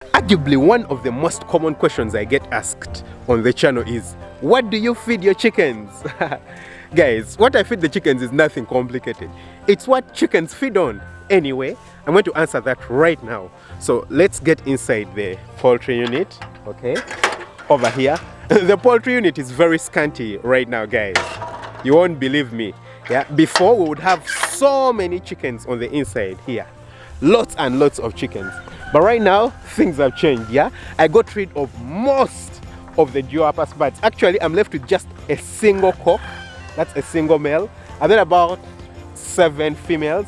Arguably, one of the most common questions I get asked on the channel is, what do you feed your chickens? Guys, what I feed the chickens is nothing complicated. It's what chickens feed on. Anyway, I'm going to answer that right now. So let's get inside the poultry unit, okay? Over here. The poultry unit is very scanty right now, guys. You won't believe me. Yeah, before we would have so many chickens on the inside here. Lots and lots of chickens. But right now, things have changed, yeah? I got rid of most of the Duopas birds. Actually, I'm left with just a single cock. That's a single male. And then about 7 females.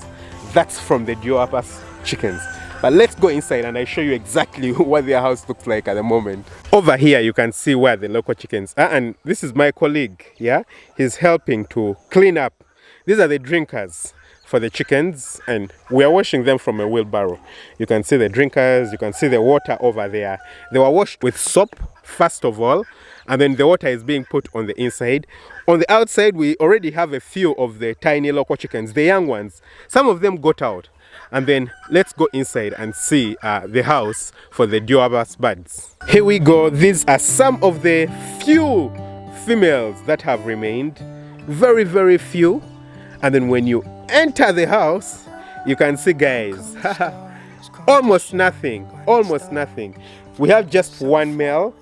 That's from the Duopas chickens. But let's go inside and I show you exactly what their house looks like at the moment. Over here, you can see where the local chickens are. And this is my colleague, yeah? He's helping to clean up. These are the drinkers for the chickens, and we are washing them from a wheelbarrow. You can see the drinkers, you can see the water over there. They were washed with soap first of all, and then the water is being put on the inside. On the outside, we already have a few of the tiny local chickens, the young ones. Some of them got out. And then let's go inside and see the house for the Duopas birds. Here we go. These are some of the few females that have remained. Very, very few. And then when you enter the house, you can see, guys, almost nothing, almost nothing. We have just one male.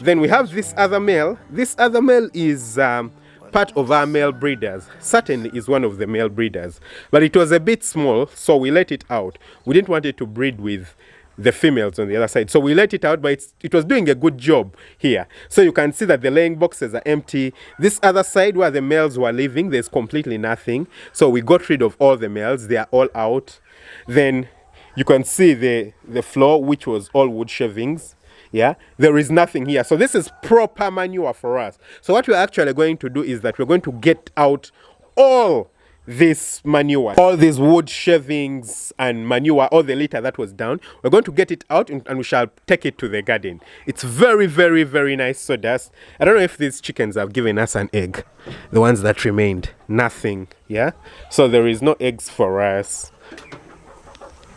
Then we have this other male. This other male is part of our male breeders. Certainly is one of the male breeders. But it was a bit small, so we let it out. We didn't want it to breed with the females on the other side. So we let it out, but it was doing a good job here. So you can see that the laying boxes are empty. This other side where the males were living, there's completely nothing. So we got rid of all the males. They are all out. Then you can see the floor, which was all wood shavings. Yeah, there is nothing here. So this is proper manure for us. So what we're actually going to do is that we're going to get out all this manure, all these wood shavings and manure, all the litter that was down. We're going to get it out and we shall take it to the garden. It's very, very, very nice sawdust. I don't know if these chickens have given us an egg. The ones that remained, nothing. Yeah, so there is no eggs for us.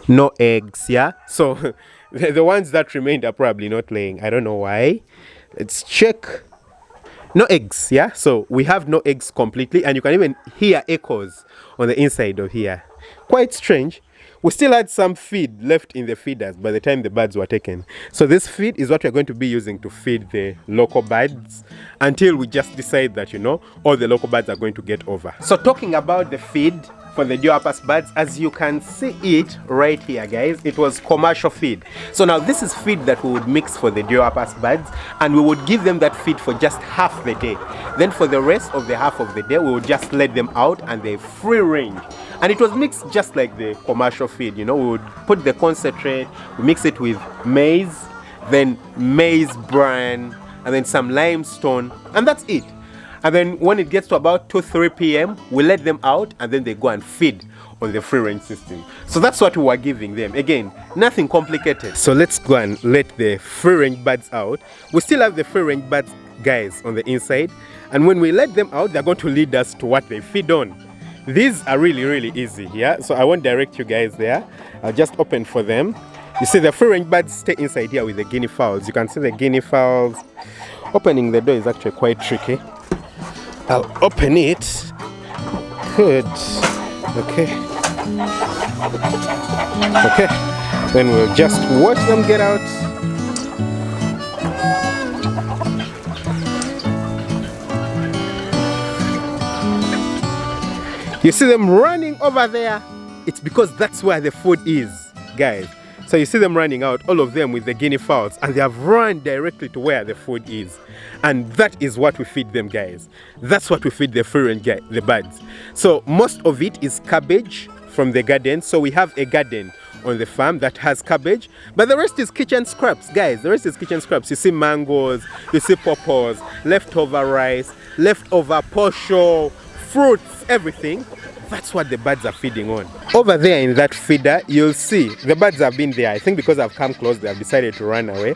No eggs, yeah. So the ones that remained are probably not laying. I don't know why. Let's check. No eggs, yeah? So we have no eggs completely, and you can even hear echoes on the inside of here. Quite strange. We still had some feed left in the feeders by the time the birds were taken. So this feed is what we're going to be using to feed the local birds until we just decide that, you know, all the local birds are going to get over. So talking about the feed for the Duopas birds, as you can see it right here, guys, it was commercial feed. So now this is feed that we would mix for the Duopas birds, and we would give them that feed for just half the day. Then for the rest of the half of the day, we would just let them out and they're free range. And it was mixed just like the commercial feed, you know. We would put the concentrate, we mix it with maize, then maize bran, and then some limestone, and that's it. And then when it gets to about 2-3 p.m., we let them out and then they go and feed on the free range system. So that's what we were giving them. Again, nothing complicated. So let's go and let the free range birds out. We still have the free range birds, guys, on the inside. And when we let them out, they're going to lead us to what they feed on. These are really, really easy, yeah? So I won't direct you guys there. I'll just open for them. You see the free range birds stay inside here with the guinea fowls. You can see the guinea fowls. Opening the door is actually quite tricky. I'll open it. Good. Okay. Okay. Then we'll just watch them get out. You see them running over there? It's because that's where the food is, guys. So you see them running out, all of them with the guinea fowls, and they have run directly to where the food is. And that is what we feed them, guys. That's what we feed the free range the birds. So most of it is cabbage from the garden. So we have a garden on the farm that has cabbage, but the rest is kitchen scraps, guys. The rest is kitchen scraps. You see mangoes, you see pawpaws, leftover rice, leftover posho, fruits, everything. That's what the birds are feeding on. Over there in that feeder, you'll see the birds have been there. I think because I've come close, they have decided to run away.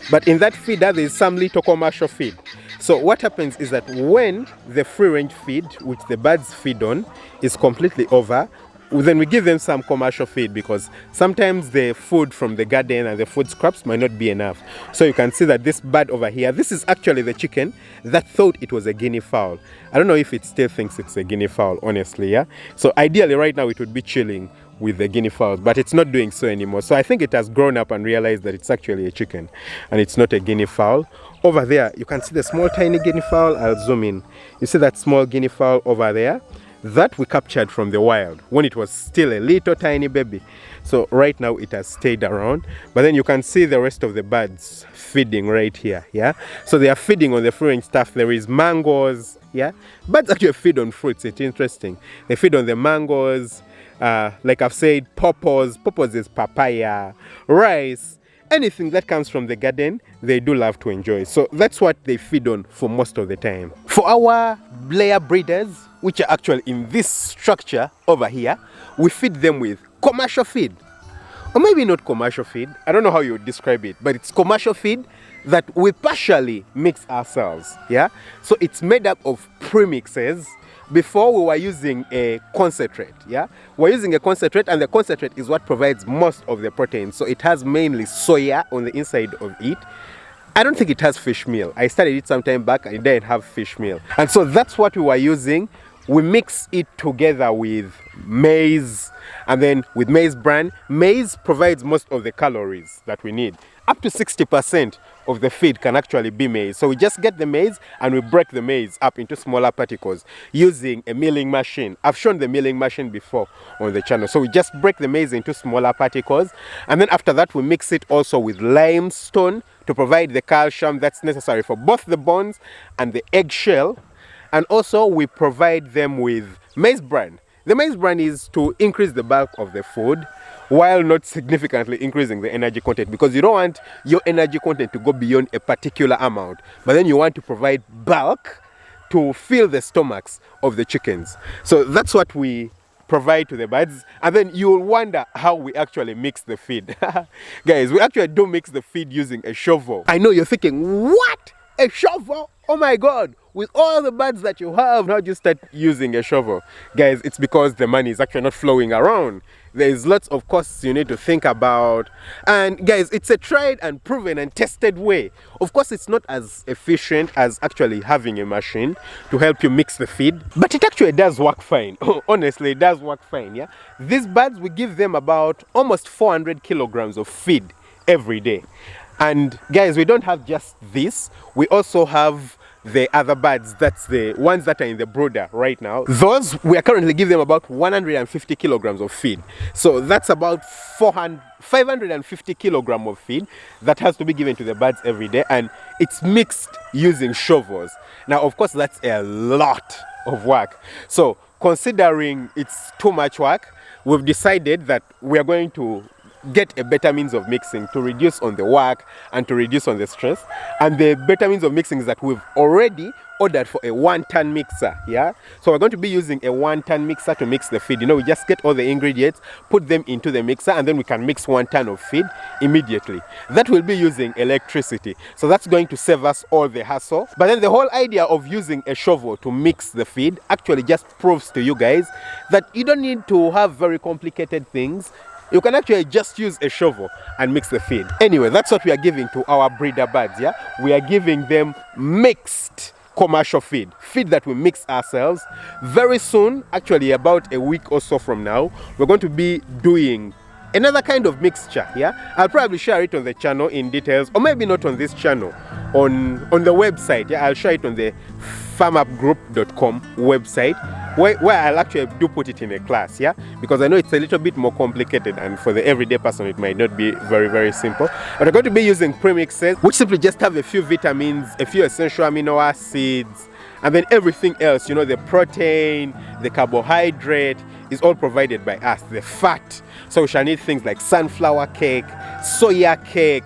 But in that feeder, there's some little commercial feed. So what happens is that when the free range feed, which the birds feed on, is completely over, then we give them some commercial feed, because sometimes the food from the garden and the food scraps might not be enough. So you can see that this bird over here, this is actually the chicken that thought it was a guinea fowl. I don't know if it still thinks it's a guinea fowl, honestly, yeah? So ideally right now it would be chilling with the guinea fowls, but it's not doing so anymore. So I think it has grown up and realized that it's actually a chicken and it's not a guinea fowl. Over there, you can see the small tiny guinea fowl. I'll zoom in. You see that small guinea fowl over there? That we captured from the wild when it was still a little tiny baby. So right now it has stayed around, but then you can see the rest of the birds feeding right here, yeah? So they are feeding on the free range stuff. There is mangoes, yeah? Birds actually feed on fruits, it's interesting. They feed on the mangoes, like I've said, pawpaws. Pawpaws is papaya, rice, anything that comes from the garden, they do love to enjoy. So that's what they feed on for most of the time. For our layer breeders, which are actually in this structure over here, we feed them with commercial feed. Or maybe not commercial feed, I don't know how you would describe it, but it's commercial feed that we partially mix ourselves, yeah? So it's made up of premixes. Before we were using a concentrate, yeah? We're using a concentrate, and the concentrate is what provides most of the protein. So it has mainly soya on the inside of it. I don't think it has fish meal. I studied it some time back and it didn't have fish meal. And so that's what we were using. We mix it together with maize, and then with maize bran. Maize provides most of the calories that we need. Up to 60% of the feed can actually be maize. So we just get the maize and we break the maize up into smaller particles using a milling machine. I've shown the milling machine before on the channel. So we just break the maize into smaller particles, and then after that we mix it also with limestone to provide the calcium that's necessary for both the bones and the eggshell. And also we provide them with maize bran. The maize bran is to increase the bulk of the food while not significantly increasing the energy content, because you don't want your energy content to go beyond a particular amount, but then you want to provide bulk to fill the stomachs of the chickens. So that's what we provide to the birds. And then you'll wonder how we actually mix the feed. Guys, we actually do mix the feed using a shovel. I know you're thinking, what? A shovel? Oh my God, with all the birds that you have, how do you start using a shovel? Guys, it's because the money is actually not flowing around. There's lots of costs you need to think about. And guys, it's a tried and proven and tested way. Of course, it's not as efficient as actually having a machine to help you mix the feed, but it actually does work fine. Honestly, it does work fine, yeah? These birds, we give them about almost 400 kilograms of feed every day. And guys, we don't have just this. We also have the other birds, that's the ones that are in the brooder right now. Those, we are currently giving them about 150 kilograms of feed. So that's about 550 kilograms of feed that has to be given to the birds every day, and it's mixed using shovels. Now, of course, that's a lot of work. So considering it's too much work, we've decided that we are going to get a better means of mixing to reduce on the work and to reduce on the stress. And the better means of mixing is that we've already ordered for a 1-ton mixer, yeah? So we're going to be using a 1-ton mixer to mix the feed. You know, we just get all the ingredients, put them into the mixer, and then we can mix 1 ton of feed immediately. That will be using electricity. So that's going to save us all the hassle. But then the whole idea of using a shovel to mix the feed actually just proves to you guys that you don't need to have very complicated things. You can actually just use a shovel and mix the feed. Anyway, that's what we are giving to our breeder birds, yeah? We are giving them mixed commercial feed that we mix ourselves. Very soon, actually about a week or so from now, we're going to be doing another kind of mixture, yeah? I'll probably share it on the channel in details, or maybe not on this channel, on the website, yeah? I'll share it on the farmupgroup.com website, where I'll actually do put it in a class, yeah? Because I know it's a little bit more complicated, and for the everyday person it might not be very, very simple. But I'm going to be using premixes, which simply just have a few vitamins, a few essential amino acids, and then everything else, you know, the protein, the carbohydrate is all provided by us, the fat. So we shall need things like sunflower cake, soya cake,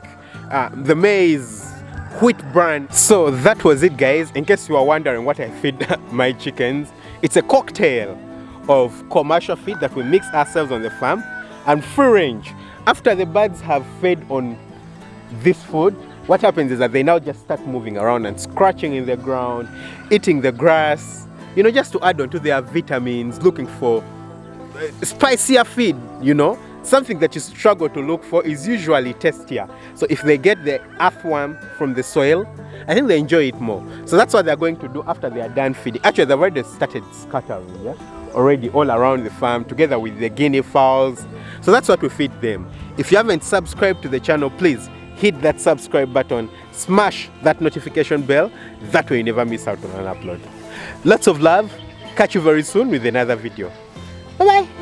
the maize, wheat bran. So that was it, guys. In case you are wondering what I feed my chickens, it's a cocktail of commercial feed that we mix ourselves on the farm and free range. After the birds have fed on this food, what happens is that they now just start moving around and scratching in the ground, eating the grass, you know, just to add on to their vitamins, looking for spicier feed, you know, something that you struggle to look for is usually tastier. So if they get the earthworm from the soil, I think they enjoy it more. So that's what they're going to do after they are done feeding. Actually, they've already started scattering, yeah? Already all around the farm together with the guinea fowls. So that's what we feed them. If you haven't subscribed to the channel, please hit that subscribe button, smash that notification bell. That way you never miss out on an upload. Lots of love. Catch you very soon with another video. Bye bye.